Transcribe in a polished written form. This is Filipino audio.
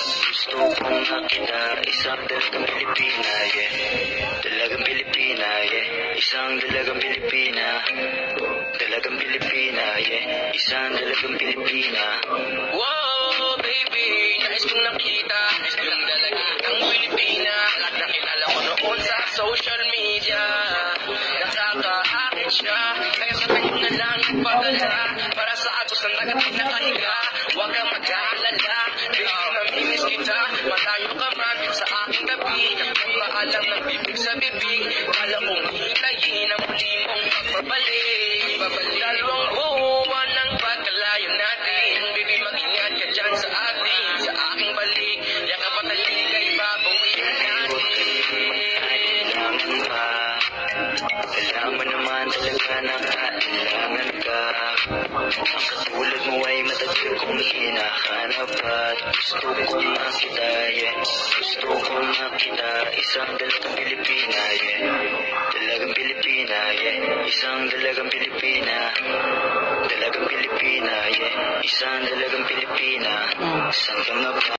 Gusto kong makita isang dalagang Pilipina, yeah. Dalagang Pilipina, yeah. Isang dalagang Pilipina. Dalagang Pilipina, yeah. Isang dalagang Pilipina. Wow, baby, nais kong nakita yung dalagang Pilipina. Nakilala ko noon sa social media. Nakakaakit siya, kaya sa kanya na lang nagpadala. Para sa agos ng nagating nakahiga. Huwag kang mag-aalala, baby, namimiss kita. Malayo ka man sa aking tabi. Pagpaalam ng bibig sa bibig. Kala kong hilayin ang muli mong pagbabalik. Dalawang buwan ng pagkalayo natin. Baby, mag-ingat ka dyan sa atin. Sa aking balik, yakap at haligay, babawiin natin. Kailangan ka. Alam mo naman talaga na kailangan ka. Ang katulad mo ay matagal kong hinahanap at gusto kong makita, yeah. Gusto kong makita isang dalagang Pilipina, yeah. Dalagang Pilipina, yeah. Isang dalagang Pilipina. Dalagang Pilipina, yeah. Isang dalagang Pilipina. Saan ka nga ba?